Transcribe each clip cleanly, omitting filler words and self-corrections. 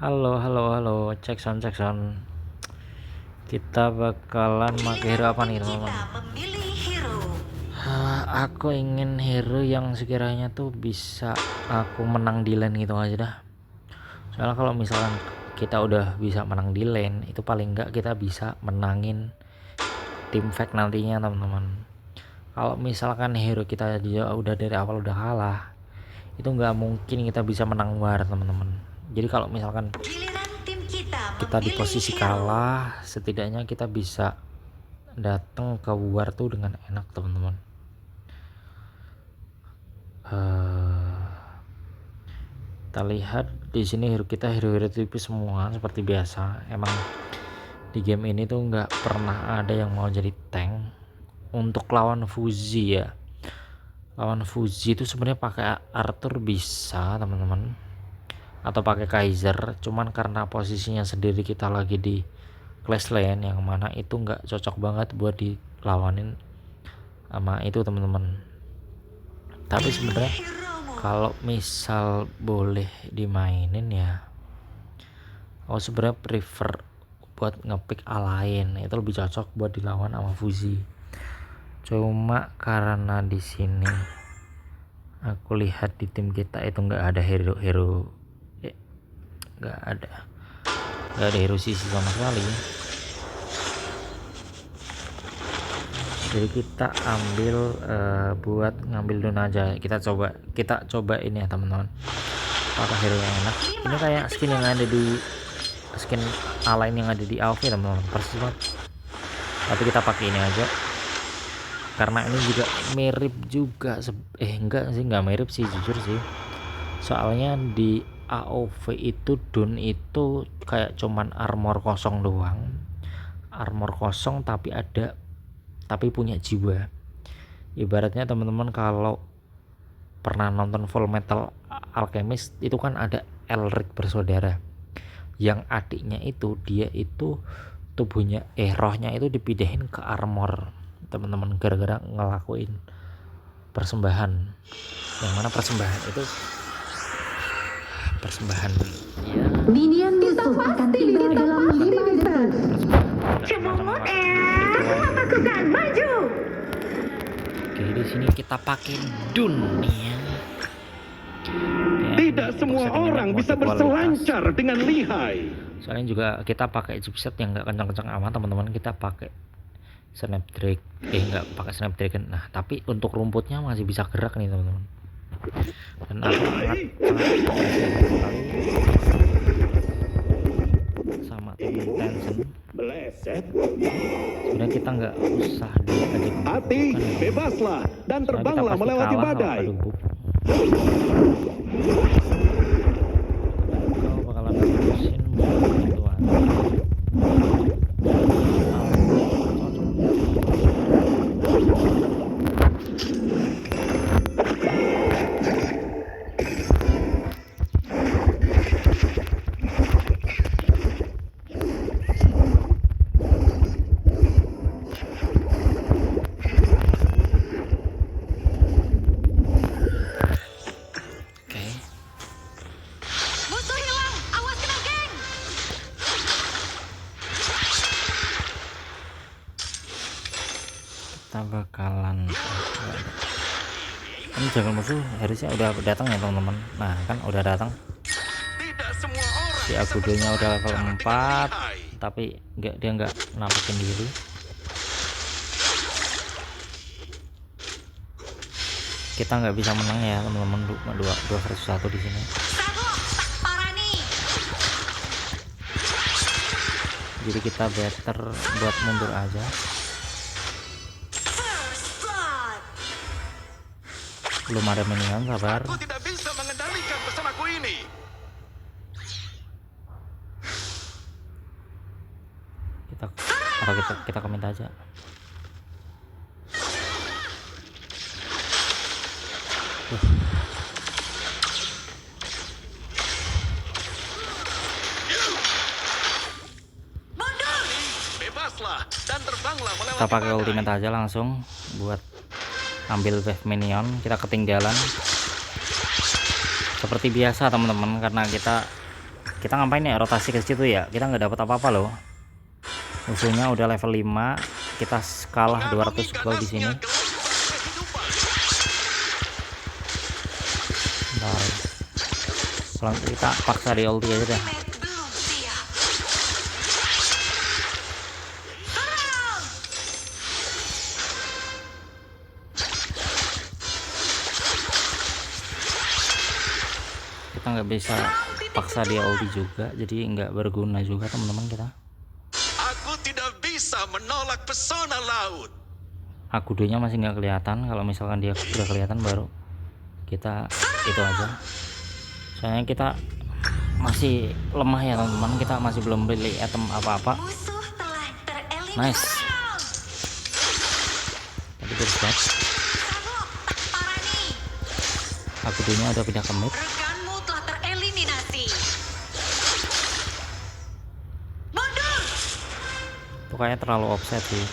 Halo, halo, halo, cek sound, cek sound. Kita bakalan pakai hero apa nih, teman-teman? Aku ingin hero yang sekiranya tuh bisa aku menang di lane gitu aja dah. Soalnya kalau misalkan kita udah bisa menang di lane, itu paling enggak kita bisa menangin tim fight nantinya, teman-teman. Kalau misalkan hero kita udah dari awal udah kalah, itu nggak mungkin kita bisa menang war, teman-teman. Jadi kalau misalkan kita di posisi kalah, setidaknya kita bisa datang ke war tuh dengan enak, teman-teman. Kita lihat di sini hero kita hero-hero tipis semua seperti biasa. Emang di game ini tuh nggak pernah ada yang mau jadi tank. Untuk lawan Fuzi ya, lawan Fuzi itu sebenarnya pakai Arthur bisa, teman-teman, atau pakai Kaiser. Cuman karena posisinya sendiri kita lagi di clash lane yang mana itu nggak cocok banget buat dilawanin sama itu, teman-teman. Tapi sebenarnya kalau misal boleh dimainin ya, aku sebenarnya prefer buat ngepick lain, itu lebih cocok buat dilawan sama Fuzi. Cuma karena di sini aku lihat di tim kita itu nggak ada hero nggak ada hero sisi sama sekali, jadi kita ambil buat ngambil Dun aja. Kita coba ini ya, teman-teman, pakai hero yang enak. Ini kayak skin yang ada di skin lain yang ada di AoV, teman-teman, persis banget. Tapi kita pakai ini aja karena ini juga mirip juga enggak mirip sih, jujur sih. Soalnya di AoV itu Dun itu kayak cuman armor kosong doang, armor kosong tapi punya jiwa. Ibaratnya teman-teman kalau pernah nonton Full Metal Alchemist, itu kan ada Elric bersaudara yang adiknya itu dia itu tubuhnya rohnya itu dipindahin ke armor, teman-teman, gara-gara ngelakuin persembahan. Yang mana persembahan itu ya, Minion musuh akan tiba dalam 5 detik. Cemungut melakukan maju. Oke, di sini kita pakai Dun nih ya. Tidak semua orang bisa berselancar dengan lihai. Soalnya juga kita pakai chipset yang nggak kencang-kencang amat, teman-teman. Kita pakai nggak pakai Snapdragon. Nah, tapi untuk rumputnya masih bisa gerak nih, teman-teman. Dan aku sangat sama tim Tencent. Sebenarnya kita nggak usah diajak Hati, bebaslah dan terbanglah melewati badai. Bakalan terusin buat bantuan. Kita bakalan ini jangan musuh harusnya udah datang ya, teman-teman. Nah, kan udah datang. Si Agudonya udah level 4, tapi dia nggak nampakin diri. Kita nggak bisa menang ya, teman-teman, 2 versus 1 di sini. Jadi kita better buat mundur aja. Belum ada minion, sabar. Aku tidak bisa mengendalikan pesanaku ini. Kita komen aja. Bebaslah dan terbanglah melewati Kita pakai badai. ultimate aja langsung buat ambil wave minion. Kita ketinggalan seperti biasa, teman-teman, karena kita Kita ngapain ya rotasi ke situ ya? Kita nggak dapat apa-apa loh. Musuhnya udah level 5, kita kalah 200 gold di sini. Bentar. Kita paksa di ulti aja deh. Kita nggak bisa paksa dia ulti juga, jadi nggak berguna juga teman-teman kita. Aku tidak bisa menolak pesona laut. Akudonya masih nggak kelihatan. Kalau misalkan dia sudah kelihatan baru kita itu aja. Soalnya kita masih lemah ya teman-teman, kita masih belum beli item apa-apa. Nice. Tapi terus banget. Akudonya udah pindah ke mid. Rekanmu telah tereliminasi. Mundur. Itu kayaknya terlalu offset sih.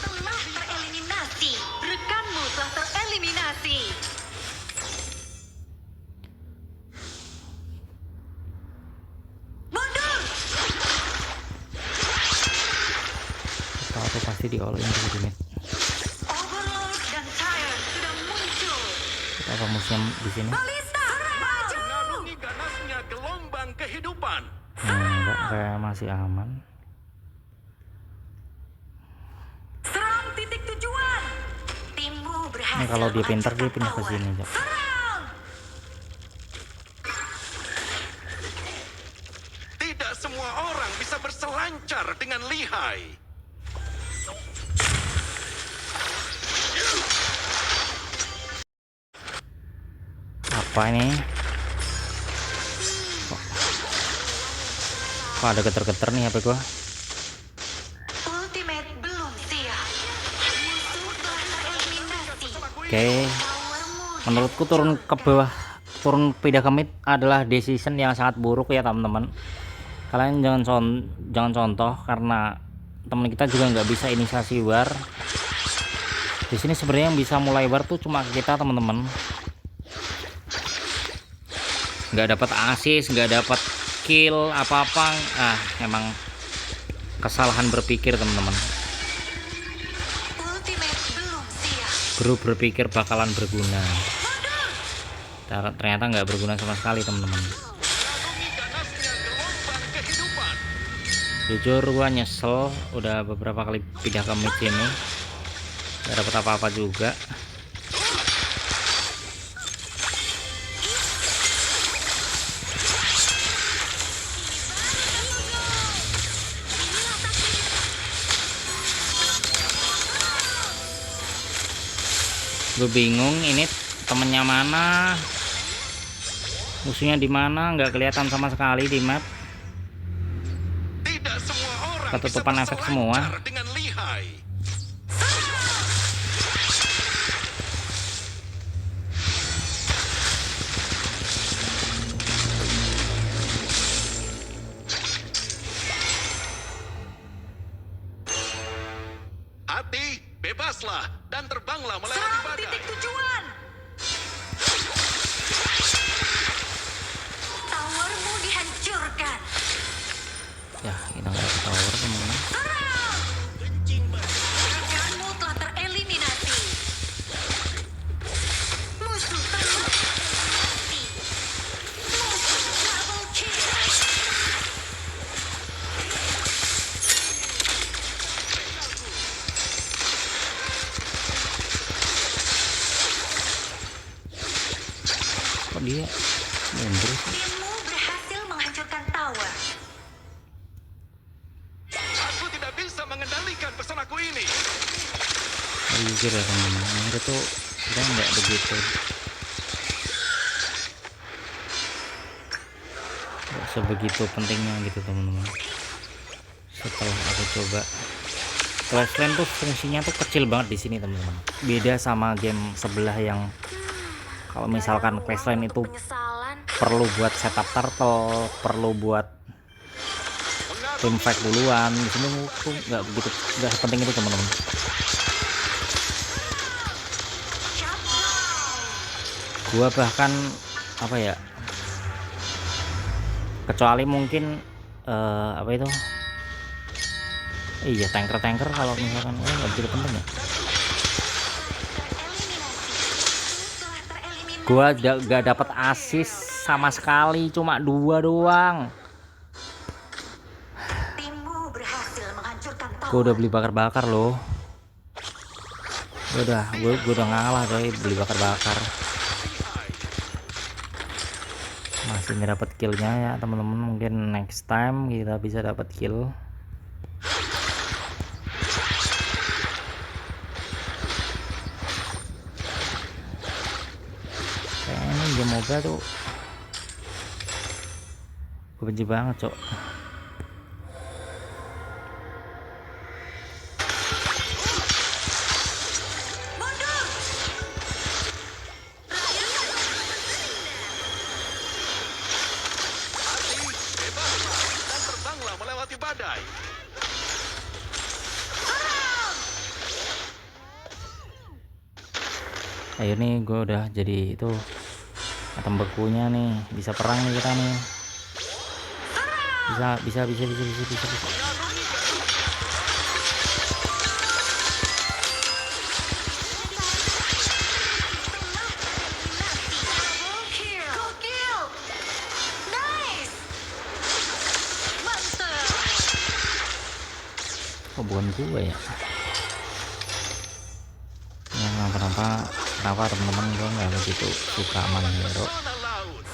Telah tereliminasi. Rekanmu telah tereliminasi. Mundur. Tahu tuh pasti di all in di mid. Overlord dan Tyrant sudah muncul. Kita apa musuhnya di sini? Balista, maju. Mengarungi ganasnya gelombang kehidupan. Enggak, kayak masih aman. Serang titik tujuan. Timmu berhasil. Ini kalau dia pintar dia menghancurkan pindah ke tower. sini, Cok. Serang. Tidak semua orang bisa berselancar dengan lihai. Apa ini? Kok ada geter-geter nih HP gua? Ultimate belum siap. Musuh telah tereliminasi. Oke. Towermu Menurutku turun ke bawah, turun pindah ke mid adalah decision yang sangat buruk ya teman-teman. Kalian jangan contoh, karena teman kita juga nggak bisa inisiasi war. Di sini sebenarnya yang bisa mulai war tuh cuma kita teman-teman. Nggak dapat assist, nggak dapat kill apa-apa. Emang kesalahan berpikir teman-teman. ultimate belum siap. Bro berpikir bakalan berguna, ternyata nggak berguna sama sekali teman-teman. Mengarungi ganasnya gelombang kehidupan. Jujur gua nyesel udah beberapa kali pindah ke mid ini, nggak dapat apa-apa juga. Gue bingung ini temennya mana, musuhnya di mana, nggak kelihatan sama sekali di map. Tidak semua orang Ketutupan bisa efek semua. berselancar dengan lihai. Hati, bebaslah dan terbanglah melewati Serang badai. titik tujuan. Towermu dihancurkan. Ya kita nggak dapat tower teman-teman. Serang. Rekanmu telah tereliminasi. Musuh tereliminasi. Musuh double kill. Kok dia mundur sih? Timmu berhasil menghancurkan tower. Aku tidak bisa mengendalikan pesonaku ini. Jujur ya teman-teman, itu tuh kita nggak begitu, nggak sebegitu pentingnya gitu teman-teman. Setelah aku coba, Flashland tuh fungsinya tuh kecil banget di sini teman-teman. Beda sama game sebelah yang kalau misalkan questline itu Penyesalan. perlu buat setup turtle, perlu buat tim fight duluan. Di sini tuh nggak begitu, nggak sepenting itu teman-teman. Gua bahkan apa ya, kecuali mungkin apa itu, iya tanker kalau misalkan nggak begitu penting ya. Gua gak dapat assist sama sekali, cuma 2 doang. Timmu berhasil menghancurkan tower. Gua udah beli bakar-bakar loh. Gua udah ngalah coy, beli bakar-bakar. Masih nggak dapat killnya ya teman-teman. Mungkin next time kita bisa dapat kill. Kayaknya ini game mobile tuh gue benci banget cok. Hati, bebaslah dan terbanglah melewati badai. Ayo nih, gue udah jadi itu atom bekunya nih, bisa perang nih kita nih. Bisa. Kill. Nice. Mantap. Oh bukan gue ya. Ya kenapa teman-teman gue nggak begitu suka main hero. Zona laut.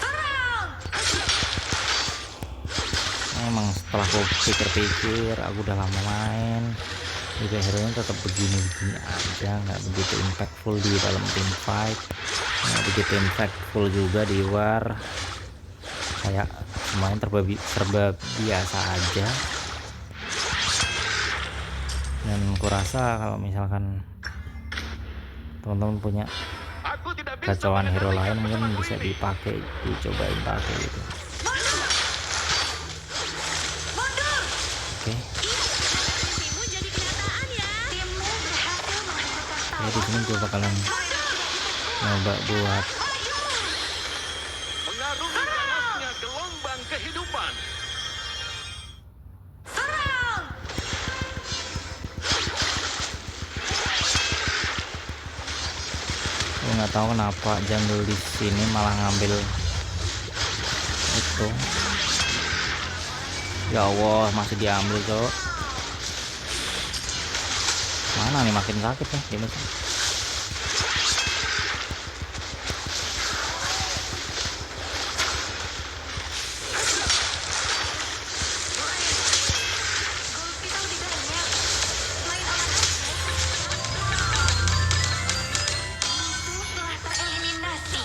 Emang setelah aku pikir-pikir, aku udah lama main, juga hero-nya tetap begini-begini aja, nggak begitu impactful di dalam team fight, nggak begitu impactful juga di war. Kayak semuanya serba biasa aja. Dan kurasa kalau misalkan teman-teman punya Aku tidak bisa gacauan hero lain, mengendalikan mungkin pesawatku bisa ini. dicobain pakai gitu. Oke. Timmu jadi kenyataan ya. Timmu berhasil menghancurkan Ya di sini gue bakalan nyoba buat Mengarungi panasnya gelombang kehidupan. gue nggak tahu kenapa jungle di sini malah ngambil itu. Ya Allah, masih diambil cok. Mana nih makin sakit nih ini. Kita lebih banyak. Main aman aja. Musuh telah tereliminasi.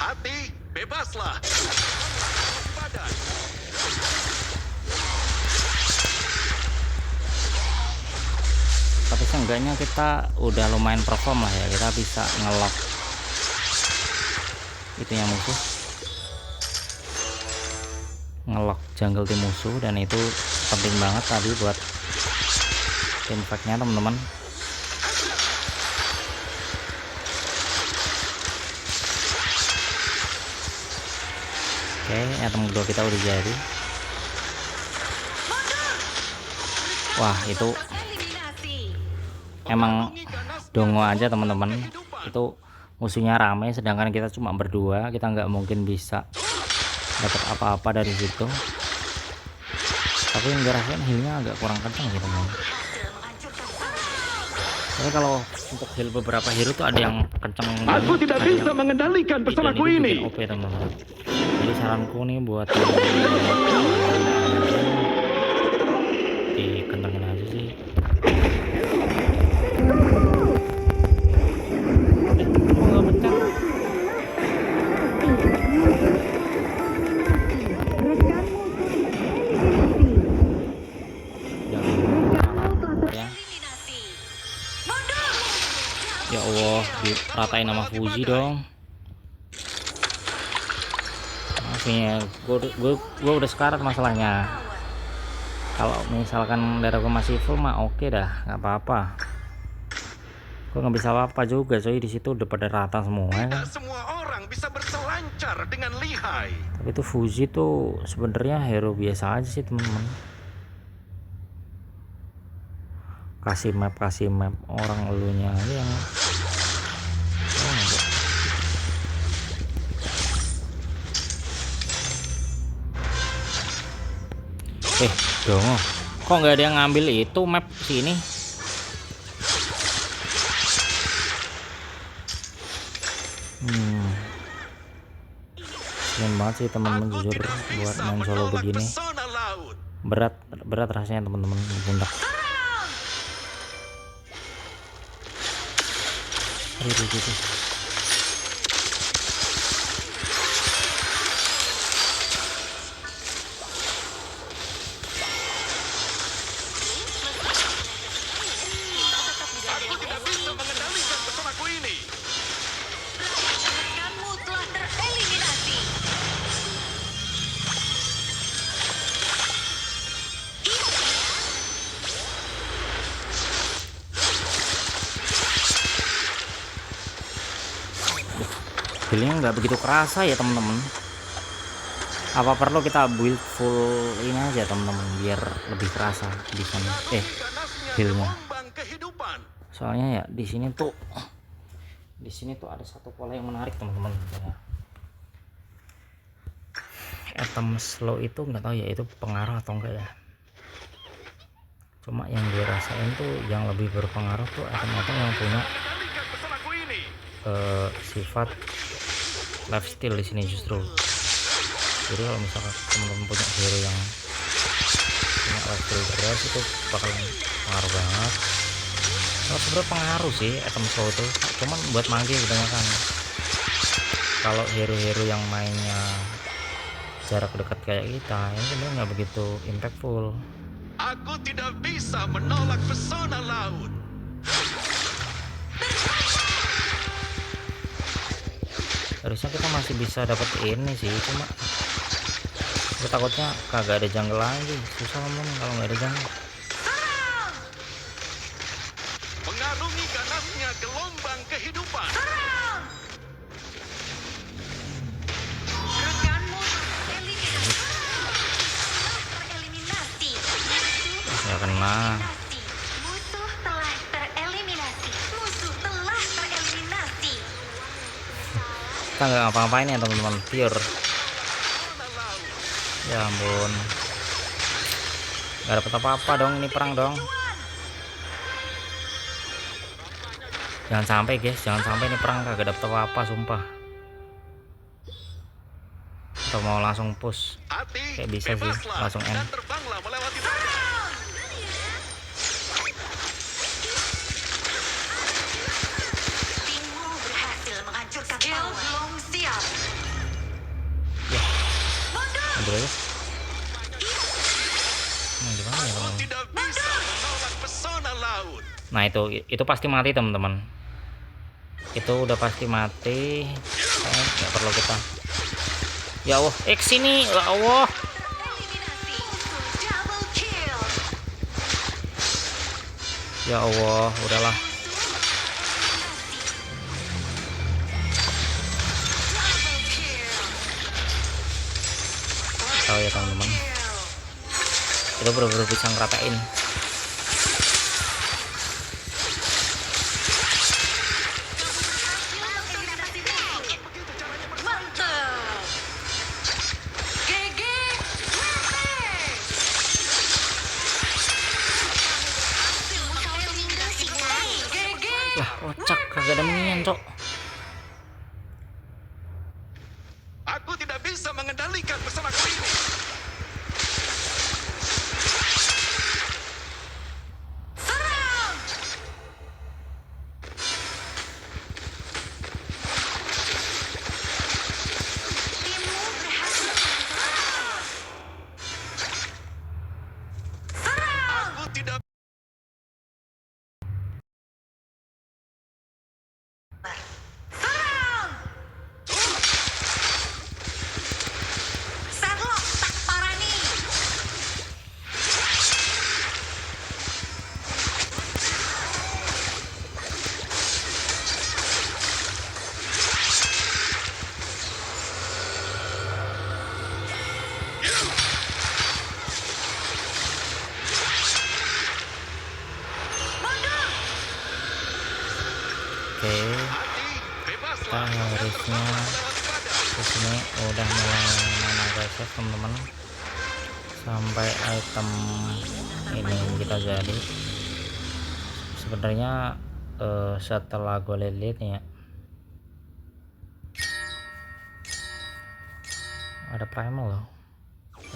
Hati, bebaslah. Badai. Tapi seenggaknya kita udah lumayan perform lah ya, kita bisa ngelock itu yang musuh, ngelock jungle tim musuh, dan itu penting banget tadi buat tim fight-nya teman-teman. Oke, item kedua kita udah jadi. Wah itu Eliminasi. emang dongo aja teman-teman, itu musuhnya rame sedangkan kita cuma berdua, kita nggak mungkin bisa dapat apa-apa dari situ. Tapi yang ngerasain healnya agak kurang kencang sih teman. Berhasil menghancurkan tower. Tapi kalau untuk heal beberapa hero tuh ada yang kencang, Aku tidak ada bisa yang mengendalikan tidak, pesawatku itu ini. bikin OP teman-teman. Jadi saranku nih buat dikentangin aja sih. Nggak pecah. Ya. Eliminasi. Ya Allah, diratain sama Fuji dong. Maksudnya gue udah sekarat masalahnya. Kalau misalkan darah gue masih full mah oke dah, nggak apa-apa. Kok nggak bisa apa-apa juga coy, di situ udah pada rata semua Tidak kan. semua orang bisa berselancar dengan lihai. Tapi itu Fuji tuh sebenarnya hero biasa aja sih teman-teman. Kasih map orang elunya aja yang dong, kok nggak ada yang ngambil itu map sini. Keren banget sih teman-teman, Aku jujur tidak buat bisa main solo menolak begini pesona laut. berat rasanya teman-teman di pundak. Gitu. Aku tidak bisa mengendalikan pesonaku ini. Rekanmu telah tereliminasi. Feelnya nggak begitu kerasa ya teman-teman. Apa perlu kita build full ini aja teman-teman biar lebih kerasa di sana Ganasnya feelnya. gelombang kehidupan. Soalnya ya di sini tuh ada satu pola yang menarik teman-teman. Item slow itu nggak tahu ya itu pengaruh atau enggak ya. Cuma yang gue rasain tuh yang lebih berpengaruh tuh item-item yang punya Kendalikan pesonaku ini. sifat lifesteal di sini justru. Jadi kalau misalkan teman-teman punya hero yang punya lifesteal beras itu bakalan pengaruh banget. Kalau sebenarnya pengaruh sih item slow itu, cuman buat mage kebanyakan. Kalau hero-hero yang mainnya jarak dekat kayak kita ini sebenarnya nggak begitu impactful. Aku tidak bisa menolak pesona laut. Harusnya kita masih bisa dapat ini sih, cuma gue takutnya kagak ada jungle lagi, susah teman kalau nggak ada jungle. Mengarungi ganasnya gelombang kehidupan. Rekanmu tereliminasi. Ya kena. Musuh telah tereliminasi. Musuh telah tereliminasi. Kita nggak ngapa-ngapain ya teman-teman, pure. Pesona laut. Ya ampun, nggak dapet apa-apa dong, ini perang dong. Jangan sampai guys, jangan sampai ini perang kagak dapet apa-apa sumpah. Atau mau langsung push Hati, kayak bisa sih, bebaslah langsung end. dan terbanglah melewati batas. Timmu berhasil menghancurkan skill belum siap. Ambil aja. Gimana ya Aku teman-teman? tidak bisa menolak pesona laut. Nah itu pasti mati teman-teman. Itu udah pasti mati. Kayaknya nggak perlu kita. Ya Allah, sini, ya Allah. Tereliminasi. Musuh double kill. Ya Allah, udahlah. Double kill. Tahu ya teman-teman. Kill. Itu bener-bener bisa ngeratain. Mantap. GG. GG. Lah, kocak kagak ada minion, Cok. Aku tidak bisa mengendalikan pesonaku ini. kita harusnya kesini udah mulai mana guys ya teman-teman, sampai item ini kita jadi sebenarnya setelah gue lihat nih ya, ada primal loh,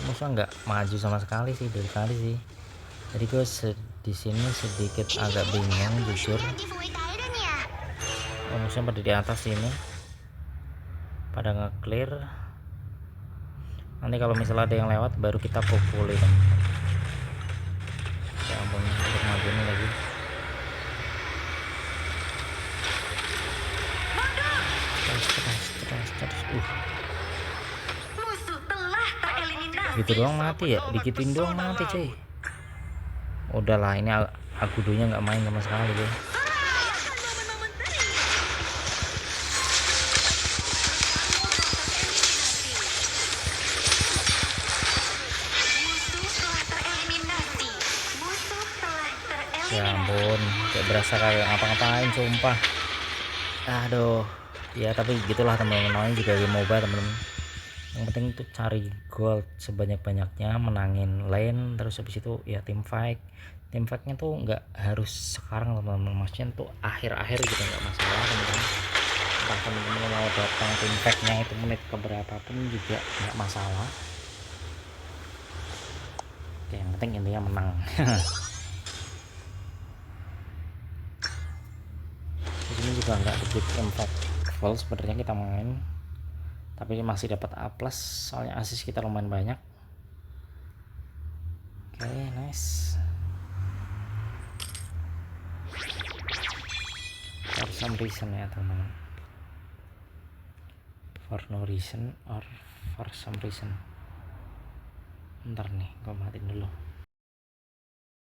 musuh nggak maju sama sekali sih dari tadi sih, jadi gue di sini sedikit agak bingung jujur. Musuhnya pada di atas sini pada nge-clear, nanti kalau misalnya ada yang lewat baru kita pukulin. Ya ampun, untuk maju ini lagi. Terus. Musuh telah tereliminasi. Gitu doang mati ya, dikitin doang mati cuy. Udahlah, ini Agudonya nggak main sama sekali ya. Ya ampun, kayak berasa kayak ngapa-ngapain sumpah. Aduh, ya tapi gitulah teman-teman, namanya juga game MOBA teman-teman. Yang penting tuh cari gold sebanyak-banyaknya, menangin lane, terus habis itu ya team fightnya tuh nggak harus sekarang teman-teman, maksudnya tuh akhir-akhir gitu nggak masalah teman-teman. Entah teman-teman mau datang team fightnya itu menit keberapa pun juga nggak masalah. Oke, yang penting intinya menang. Ini juga nggak dikit impact full sebenarnya kita main, tapi masih dapat A+, soalnya assist kita lumayan banyak. Oke, nice. For some reason ya teman-teman, for no reason or for some reason. Ntar nih, gue matiin dulu.